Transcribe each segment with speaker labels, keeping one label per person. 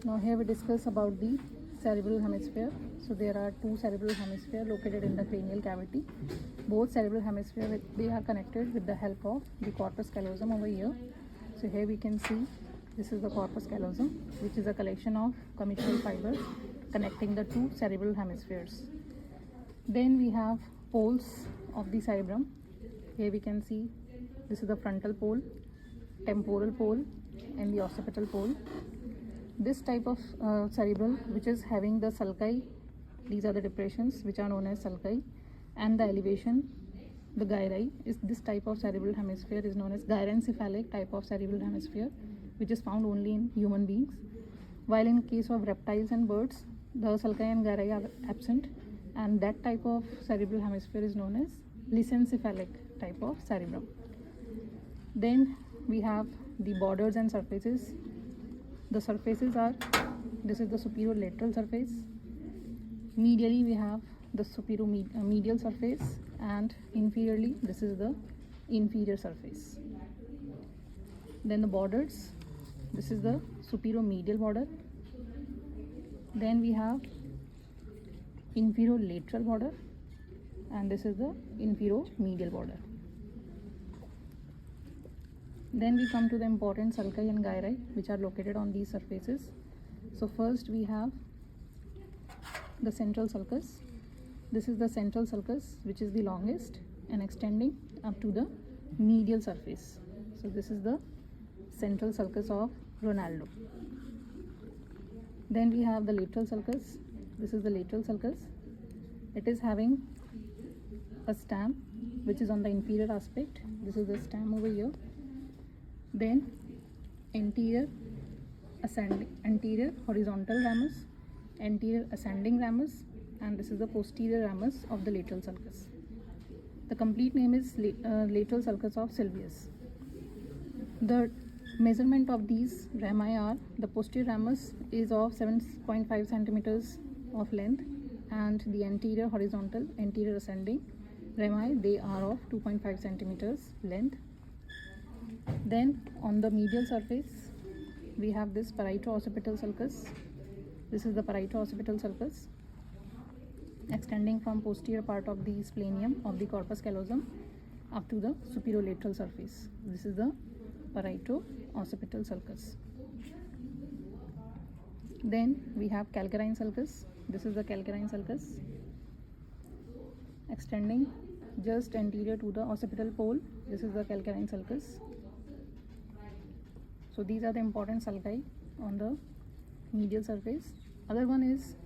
Speaker 1: Now here we discuss about the cerebral hemisphere. So there are two cerebral hemispheres located in the cranial cavity. Both cerebral hemispheres they are connected with the help of the corpus callosum over here. So here we can see this is the corpus callosum, which is a collection of commissural fibers connecting the two cerebral hemispheres. Then we have poles of the cerebrum. Here we can see this is the frontal pole, temporal pole, and the occipital pole. This type of cerebral which is having the sulci, these are the depressions which are known as sulci, and the elevation, the gyri, is this type of cerebral hemisphere is known as gyrencephalic type of cerebral hemisphere, which is found only in human beings. While in case of reptiles and birds, the sulci and gyri are absent, and that type of cerebral hemisphere is known as lissencephalic type of cerebrum. Then we have the borders and surfaces. The surfaces are, this is the superolateral surface. Medially we have the medial surface, and inferiorly this is the inferior surface. Then the borders, this is the superomedial border. Then we have inferolateral border, and this is the inferomedial border. Then we come to the important sulci and gyri which are located on these surfaces. So first we have the central sulcus. This is the central sulcus which is the longest and extending up to the medial surface. So this is the central sulcus of Ronaldo. Then we have the lateral sulcus. This is the lateral sulcus. It is having a stem which is on the inferior aspect. This is the stem over here. Then anterior horizontal ramus, anterior ascending ramus, and this is the posterior ramus of the lateral sulcus. The complete name is lateral sulcus of Sylvius. The measurement of these rami are, the posterior ramus is of 7.5 centimeters of length, and the anterior horizontal, anterior ascending rami, they are of 2.5 centimeters length. Then on the medial surface we have this parieto-occipital sulcus. This is the parieto-occipital sulcus extending from posterior part of the splenium of the corpus callosum up to the superolateral surface. This is the parieto-occipital sulcus. Then we have calcarine sulcus. This is the calcarine sulcus extending just anterior to the occipital pole. This is the calcarine sulcus. So these are the important sulci on the medial surface. Other one is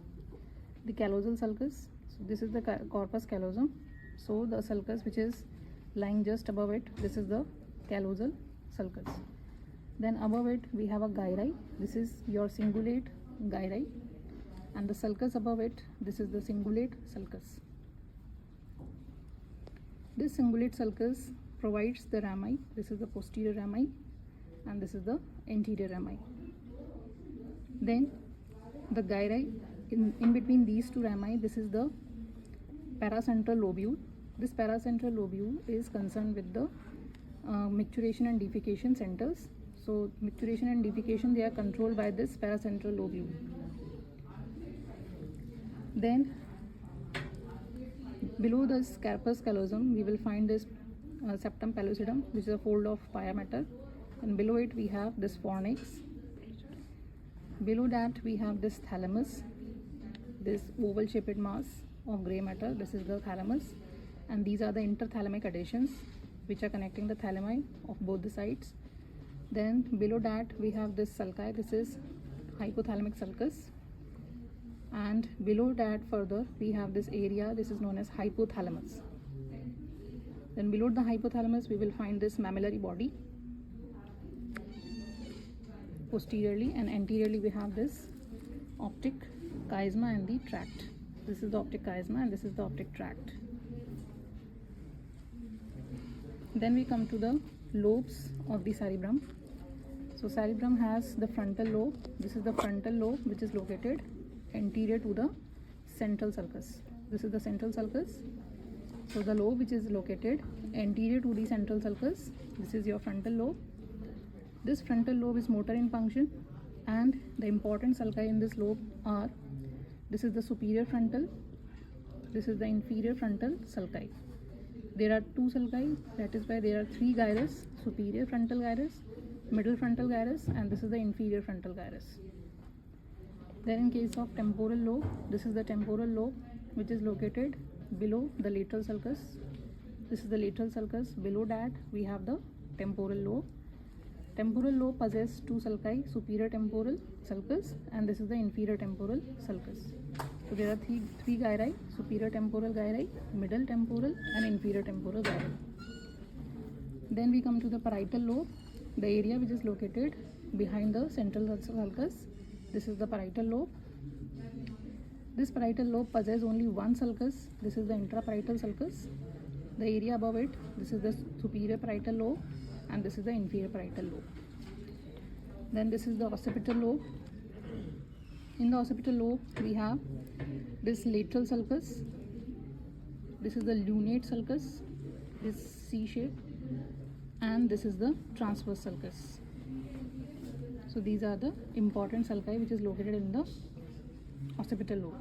Speaker 1: the callosal sulcus. So this is the corpus callosum. So the sulcus which is lying just above it, this is the callosal sulcus. Then above it we have a gyri. This is your cingulate gyri, and the sulcus above it, this is the cingulate sulcus. This cingulate sulcus provides the rami. This is the posterior rami, and this is the anterior rami. Then the gyri, in between these two rami, this is the paracentral lobule. This paracentral lobule is concerned with the micturition and defecation centers. So micturition and defecation, they are controlled by this paracentral lobule. Then below the corpus callosum we will find this septum pellucidum, which is a fold of pia mater, and below it we have this fornix. Below that we have this thalamus, this oval shaped mass of grey matter. This is the thalamus, and these are the interthalamic adhesions which are connecting the thalami of both the sides. Then below that we have this sulci. This is hypothalamic sulcus, and below that further we have this area. This is known as hypothalamus. Then below the hypothalamus we will find this mammillary body. Posteriorly and anteriorly we have this optic chiasma and the tract. This is the optic chiasma and this is the optic tract. Then we come to the lobes of the cerebrum. So cerebrum has the frontal lobe. This is the frontal lobe which is located anterior to the central sulcus. This is the central sulcus. So the lobe which is located anterior to the central sulcus, this is your frontal lobe. This frontal lobe is motor in function, And the important sulci in this lobe are, this is the superior frontal, this is the inferior frontal sulci. There are two sulci, that is why there are three gyrus: superior frontal gyrus, middle frontal gyrus, and this is the inferior frontal gyrus. Then in case of temporal lobe, this is the temporal lobe, which is located below the lateral sulcus. This is the lateral sulcus. Below that we have the temporal lobe. Temporal lobe possesses two sulci: superior temporal sulcus, and this is the inferior temporal sulcus. So there are three gyri: superior temporal gyri, middle temporal, and inferior temporal gyri. Then we come to the parietal lobe, the area which is located behind the central sulcus. This is the parietal lobe. This parietal lobe possesses only one sulcus. This is the intraparietal sulcus. The area above it, this is the superior parietal lobe, and this is the inferior parietal lobe. Then this is the occipital lobe. In the occipital lobe, we have this lateral sulcus. This is the lunate sulcus, this C shape, and this is the transverse sulcus. So these are the important sulci which is located in the occipital lobe.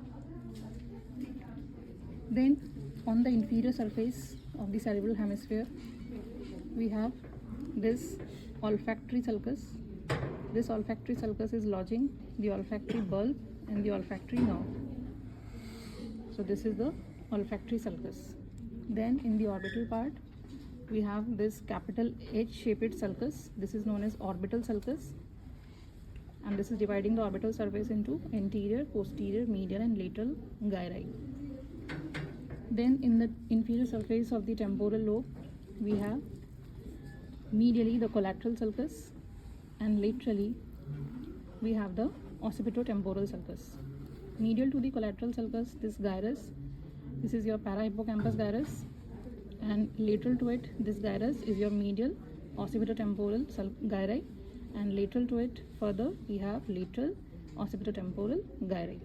Speaker 1: Then on the inferior surface of the cerebral hemisphere, we have this olfactory sulcus. This olfactory sulcus is lodging the olfactory bulb and the olfactory nerve. So this is the olfactory sulcus. Then in the orbital part, we have this capital H-shaped sulcus. This is known as orbital sulcus, and this is dividing the orbital surface into anterior, posterior, medial, and lateral gyri. Then in the inferior surface of the temporal lobe, we have medially the collateral sulcus, and laterally we have the occipitotemporal sulcus. Medial to the collateral sulcus, this gyrus, this is your parahippocampus gyrus, and lateral to it, this gyrus is your medial occipitotemporal gyri, and lateral to it further we have lateral occipitotemporal gyri.